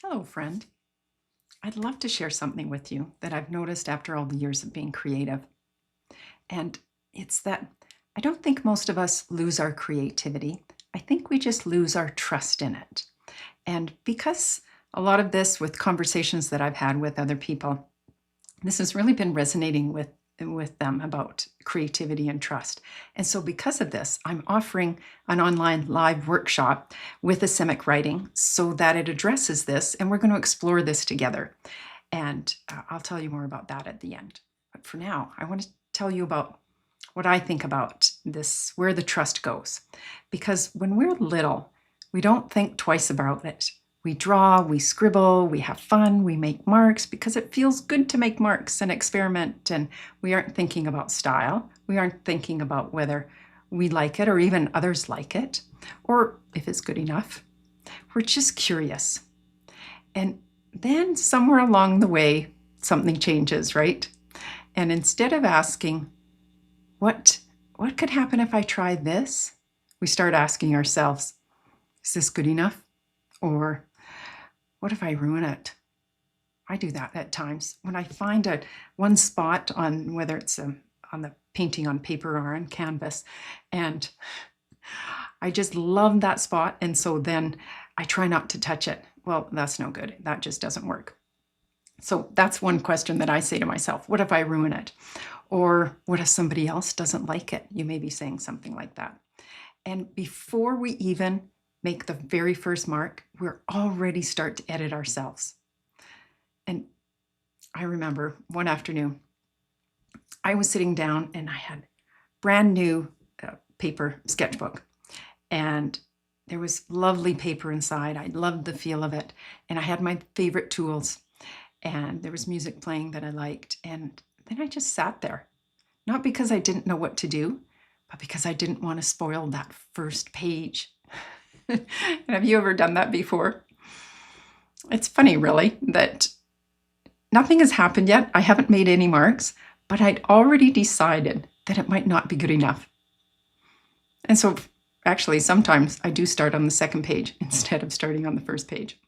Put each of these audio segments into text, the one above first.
Hello, friend. I'd love to share something with you that I've noticed after all the years of being creative. And it's that I don't think most of us lose our creativity. I think we just lose our trust in it. And because a lot of this with conversations that I've had with other people, this has really been resonating with them about creativity and trust. And so because of this, I'm offering an online live workshop with Asemic Writing so that it addresses this, and we're going to explore this together. And I'll tell you more about that at the end. But for now, I want to tell you about what I think about this, where the trust goes. Because when we're little, we don't think twice about it. We draw, we scribble, we have fun, we make marks because it feels good to make marks and experiment, and we aren't thinking about style. We aren't thinking about whether we like it or even others like it, or if it's good enough. We're just curious. And then somewhere along the way, something changes, right? And instead of asking, what could happen if I try this? We start asking ourselves, is this good enough? Or what if I ruin it? I do that at times. When I find one spot on, whether it's on the painting on paper or on canvas, and I just love that spot, and so then I try not to touch it. Well, that's no good. That just doesn't work. So that's one question that I say to myself. What if I ruin it? Or what if somebody else doesn't like it? You may be saying something like that. And before we even make the very first mark, we're already start to edit ourselves. And I remember one afternoon, I was sitting down and I had brand new paper sketchbook, and there was lovely paper inside. I loved the feel of it, and I had my favorite tools, and there was music playing that I liked. And then I just sat there, not because I didn't know what to do, but because I didn't want to spoil that first page. Have you ever done that before? It's funny, really, that nothing has happened yet. I haven't made any marks, but I'd already decided that it might not be good enough. And so actually, sometimes I do start on the second page instead of starting on the first page.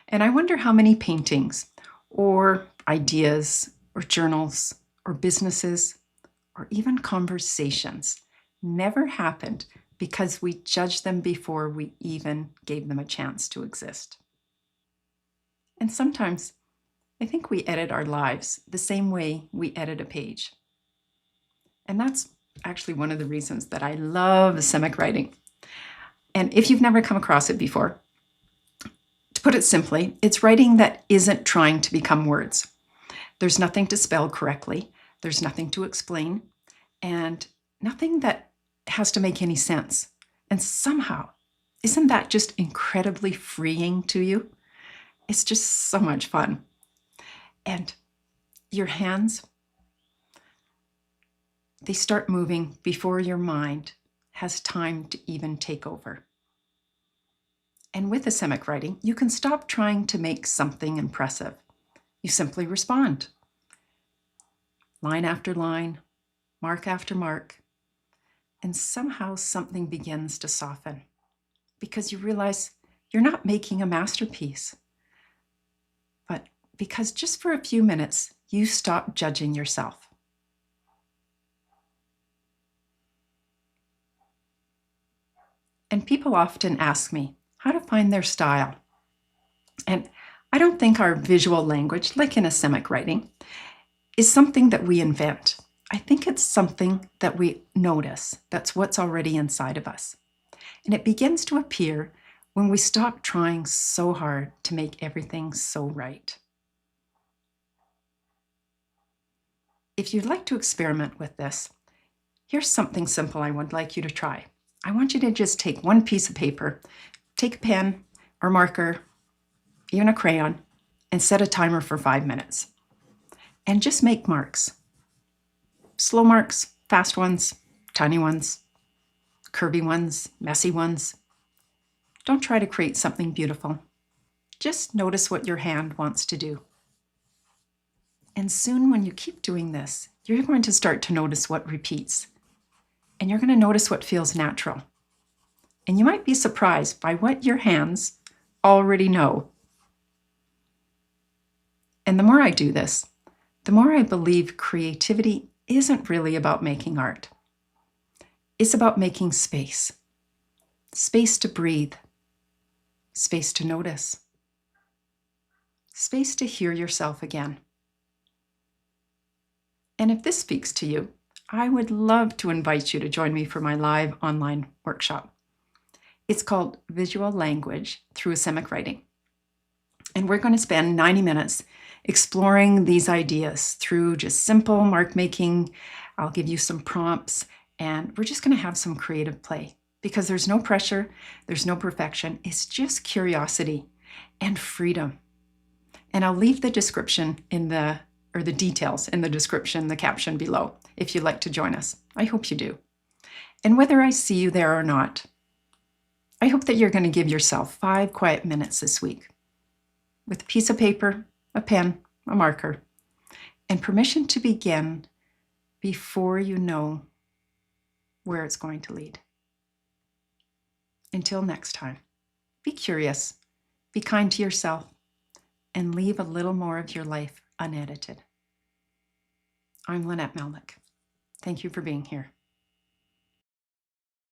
And I wonder how many paintings or ideas or journals or businesses or even conversations never happened because we judged them before we even gave them a chance to exist. And sometimes I think we edit our lives the same way we edit a page. And that's actually one of the reasons that I love Asemic writing. And if you've never come across it before, to put it simply, it's writing that isn't trying to become words. There's nothing to spell correctly, there's nothing to explain, and nothing that has to make any sense. And somehow, isn't that just incredibly freeing to you? It's just so much fun. And your hands, they start moving before your mind has time to even take over. And with Asemic writing, you can stop trying to make something impressive. You simply respond. Line after line, mark after mark, and somehow something begins to soften because you realize you're not making a masterpiece, but because just for a few minutes, you stop judging yourself. And people often ask me how to find their style. And I don't think our visual language, like in Asemic writing, is something that we invent. I think it's something that we notice. That's what's already inside of us. And it begins to appear when we stop trying so hard to make everything so right. If you'd like to experiment with this, here's something simple I would like you to try. I want you to just take one piece of paper, take a pen or marker, even a crayon, and set a timer for 5 minutes. And just make marks. Slow marks, fast ones, tiny ones, curvy ones, messy ones. Don't try to create something beautiful. Just notice what your hand wants to do. And soon when you keep doing this, you're going to start to notice what repeats. And you're going to notice what feels natural. And you might be surprised by what your hands already know. And the more I do this, the more I believe creativity isn't really about making art. It's about making space. Space to breathe. Space to notice. Space to hear yourself again. And if this speaks to you, I would love to invite you to join me for my live online workshop. It's called Visual Language Through Asemic Writing. And we're going to spend 90 minutes exploring these ideas through just simple mark making. I'll give you some prompts, and we're just going to have some creative play because there's no pressure, there's no perfection. It's just curiosity and freedom. And I'll leave the description the details in the description, the caption below, if you'd like to join us. I hope you do. And whether I see you there or not, I hope that you're going to give yourself 5 quiet minutes this week with a piece of paper, a pen, a marker, and permission to begin before you know where it's going to lead. Until next time, be curious, be kind to yourself, and leave a little more of your life unedited. I'm Lynette Melnick. Thank you for being here.